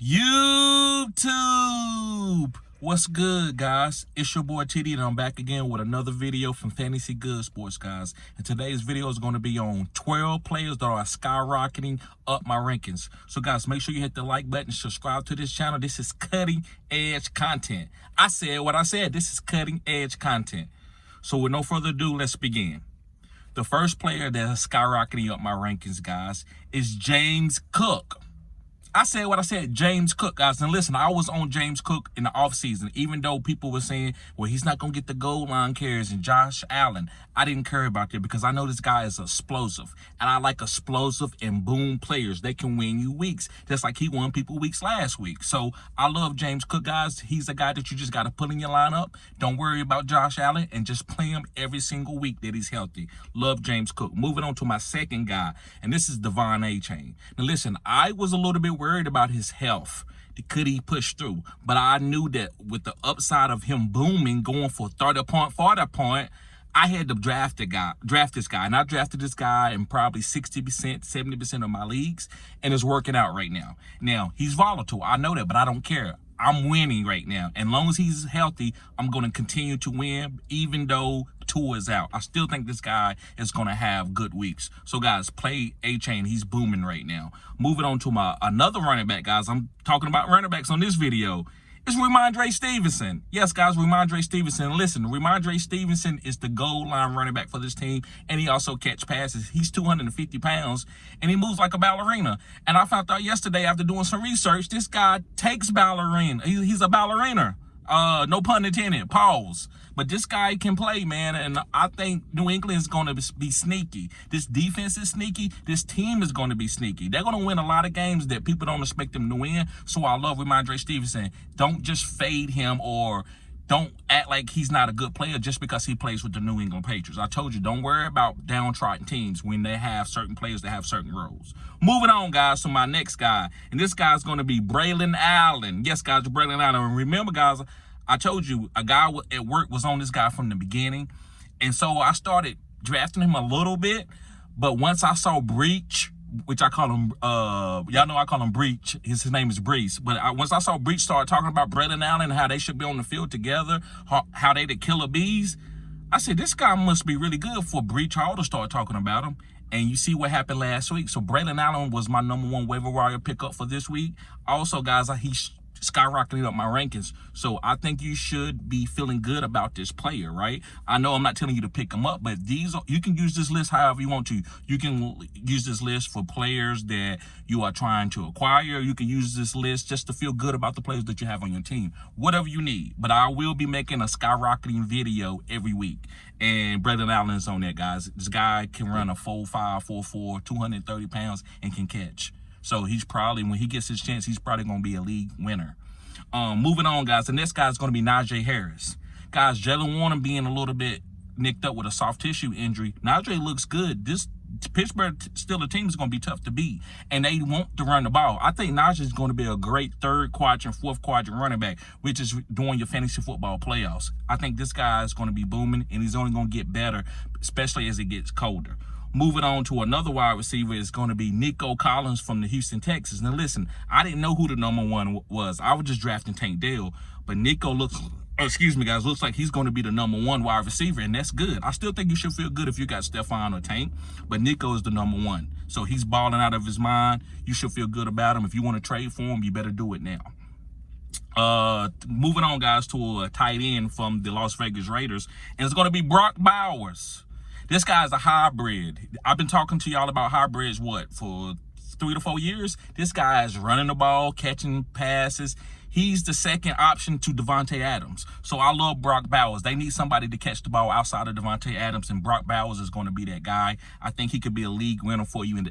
YouTube, what's good, guys? It's your boy TD, and I'm back again with another video from Fantasy Good Sports, guys. And today's video is going to be on 12 players that are skyrocketing up my rankings. So, guys, make sure you hit the like button, subscribe to this channel. This is cutting edge content. I said what I said. This is cutting edge content. So, with no further ado, let's begin. The first player that's skyrocketing up my rankings, guys, is James Cook. I said what I said, James Cook, guys. And listen, I was on James Cook in the offseason, even though people were saying, well, he's not going to get the goal line carries and Josh Allen. I didn't care about that because I know this guy is explosive. And I like explosive and boom players. They can win you weeks, just like he won people weeks last week. So I love James Cook, guys. He's a guy that you just got to put in your lineup. Don't worry about Josh Allen and just play him every single week that he's healthy. Love James Cook. Moving on to my second guy, and this is Devon A-Chain. Now, listen, I was a little bit worried about his health. Could he push through? But I knew that with the upside of him booming, going for 30 point, 40 point, I had to draft this guy. And I drafted this guy in probably 60%, 70% of my leagues, and it's working out right now. Now, he's volatile. I know that, but I don't care. I'm winning right now. And as long as he's healthy, I'm going to continue to win, even though Tua is out. I still think this guy is going to have good weeks. So, guys, play A-Chain. He's booming right now. Moving on to my another running back, guys. I'm talking about running backs on this video. It's Reshad Dre Stevenson. Yes, guys, Reshad Dre Stevenson. Listen, Reshad Dre Stevenson is the goal line running back for this team, and he also catch passes. He's 250 pounds, and he moves like a ballerina. And I found out yesterday after doing some research, this guy takes ballerina. He's a ballerina. No pun intended. Pause. But this guy can play, man, and I think New England is going to be sneaky. This defense is sneaky. This team is going to be sneaky. They're going to win a lot of games that people don't expect them to win. So I love Reshad Dre Stevenson. Don't just fade him or don't act like he's not a good player just because he plays with the New England Patriots. I told you, don't worry about downtrodden teams when they have certain players that have certain roles. Moving on, guys, to my next guy. And this guy's going to be Braylon Allen. Yes, guys, Braylon Allen. And remember, guys, I told you a guy at work was on this guy from the beginning. And so I started drafting him a little bit. But once I saw Breach, which I call him, y'all know I call him Breach. His name is Breece. But once I saw Breach start talking about Braylon Allen and how they should be on the field together, how they the killer bees, I said, this guy must be really good for Breach Hall to start talking about him. And you see what happened last week. So Braylon Allen was my #1 waiver wire pickup for this week. Also, guys, he's skyrocketing up my rankings. So I think you should be feeling good about this player, right? I know I'm not telling you to pick him up, but you can use this list however you want to. You can use this list for players that you are trying to acquire. You can use this list just to feel good about the players that you have on your team. Whatever you need. But I will be making a skyrocketing video every week. And Braylon Allen is on that, guys. This guy can run a 4.5, 4.4, 230 pounds, and can catch. So he's probably, when he gets his chance, he's probably going to be a league winner. Moving on, guys. The next guy is going to be Najee Harris. Guys, Jaylen Waddle being a little bit nicked up with a soft tissue injury. Najee looks good. This Pittsburgh Steelers team is going to be tough to beat, and they want to run the ball. I think Najee is going to be a great third quadrant, fourth quadrant running back, which is doing your fantasy football playoffs. I think this guy is going to be booming, and he's only going to get better, especially as it gets colder. Moving on to another wide receiver is going to be Nico Collins from the Houston Texans. Now, listen, I didn't know who the #1 was. I was just drafting Tank Dell. But Nico looks like he's going to be the #1 wide receiver, and that's good. I still think you should feel good if you got Stephon or Tank, but Nico is the #1. So he's balling out of his mind. You should feel good about him. If you want to trade for him, you better do it now. Moving on, guys, to a tight end from the Las Vegas Raiders, and it's going to be Brock Bowers. This guy's a hybrid. I've been talking to y'all about hybrids, for 3 to 4 years? This guy is running the ball, catching passes. He's the second option to Devontae Adams. So I love Brock Bowers. They need somebody to catch the ball outside of Devontae Adams, and Brock Bowers is going to be that guy. I think he could be a league winner for you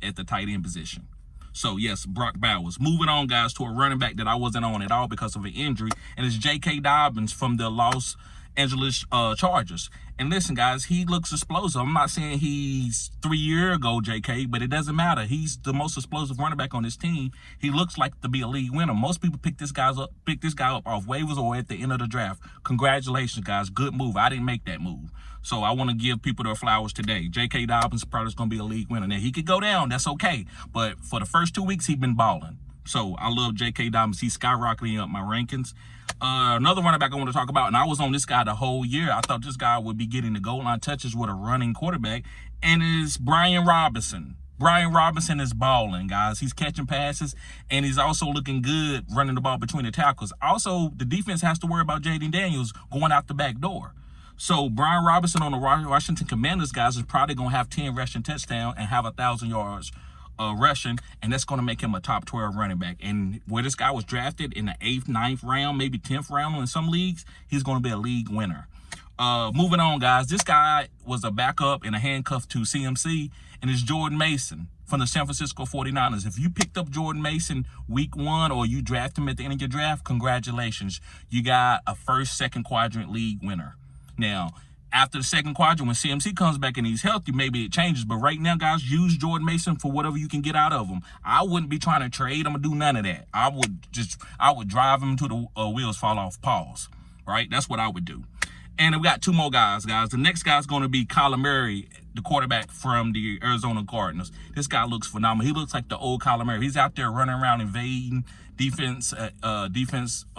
at the tight end position. So, yes, Brock Bowers. Moving on, guys, to a running back that I wasn't on at all because of an injury, and it's J.K. Dobbins from the Los Angeles Chargers. And listen, guys, he looks explosive. I'm not saying he's 3 years ago, JK, but it doesn't matter. He's the most explosive running back on this team. He looks like to be a league winner. Most people pick this guy up off waivers or at the end of the draft. Congratulations, guys. Good move. I didn't make that move. So I want to give people their flowers today. J.K. Dobbins probably is going to be a league winner. Now, he could go down. That's okay. But for the first 2 weeks, he's been balling. So I love J.K. Dobbins. He's skyrocketing up my rankings. Another running back I want to talk about, and I was on this guy the whole year. I thought this guy would be getting the goal line touches with a running quarterback, and is Brian Robinson. Brian Robinson is balling, guys. He's catching passes, and he's also looking good running the ball between the tackles. Also, the defense has to worry about Jaden Daniels going out the back door. So Brian Robinson on the Washington Commanders, guys, is probably going to have 10 rushing touchdowns and have 1,000 yards rushing, and that's going to make him a top 12 running back. And where this guy was drafted in the 8th, 9th round, maybe 10th round in some leagues, he's going to be a league winner. Moving on, guys, this guy was a backup and a handcuff to CMC, and it's Jordan Mason from the San Francisco 49ers. If you picked up Jordan Mason week 1 or you drafted him at the end of your draft, congratulations. You got a first, second quadrant league winner. Now, after the second quadrant, when CMC comes back and he's healthy, maybe it changes. But right now, guys, use Jordan Mason for whatever you can get out of him. I wouldn't be trying to trade him or do none of that. I would drive him until the wheels fall off. Pause. Right? That's what I would do. And we got 2 more guys. The next guy's going to be Kyler Murray, the quarterback from the Arizona Cardinals. This guy looks phenomenal. He looks like the old Kyler Murray. He's out there running around invading defense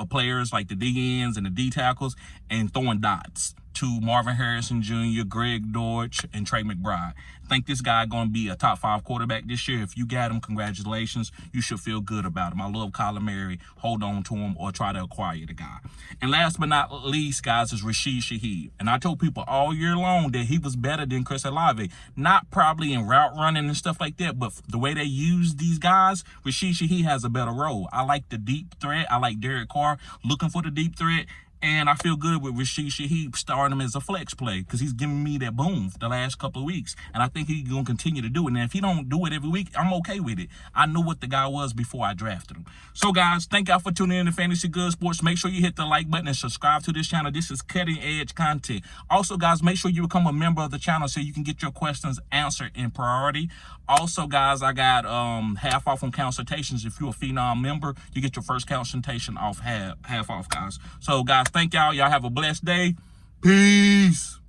players like the D ends and the D tackles and throwing dots to Marvin Harrison Jr., Greg Dortch, and Trey McBride. I think this guy going to be a top 5 quarterback this year. If you got him, congratulations. You should feel good about him. I love Kyler Murray. Hold on to him or try to acquire the guy. And last but not least, guys, is Rashid Shaheed. And I told people all year long that he was better than Chris Olave. Not probably in route running and stuff like that, but the way they use these guys, Rashid Shaheed has a better role. I like the deep threat. I like Derek Carr looking for the deep threat. And I feel good with Rashid Shaheed starting him as a flex play because he's giving me that boom the last couple of weeks. And I think he's going to continue to do it. And if he don't do it every week, I'm okay with it. I knew what the guy was before I drafted him. So, guys, thank y'all for tuning in to Fantasy Good Sports. Make sure you hit the like button and subscribe to this channel. This is cutting-edge content. Also, guys, make sure you become a member of the channel so you can get your questions answered in priority. Also, guys, I got half off on consultations. If you're a Phenom member, you get your first consultation off half off, guys. So, guys, thank y'all. Y'all have a blessed day. Peace.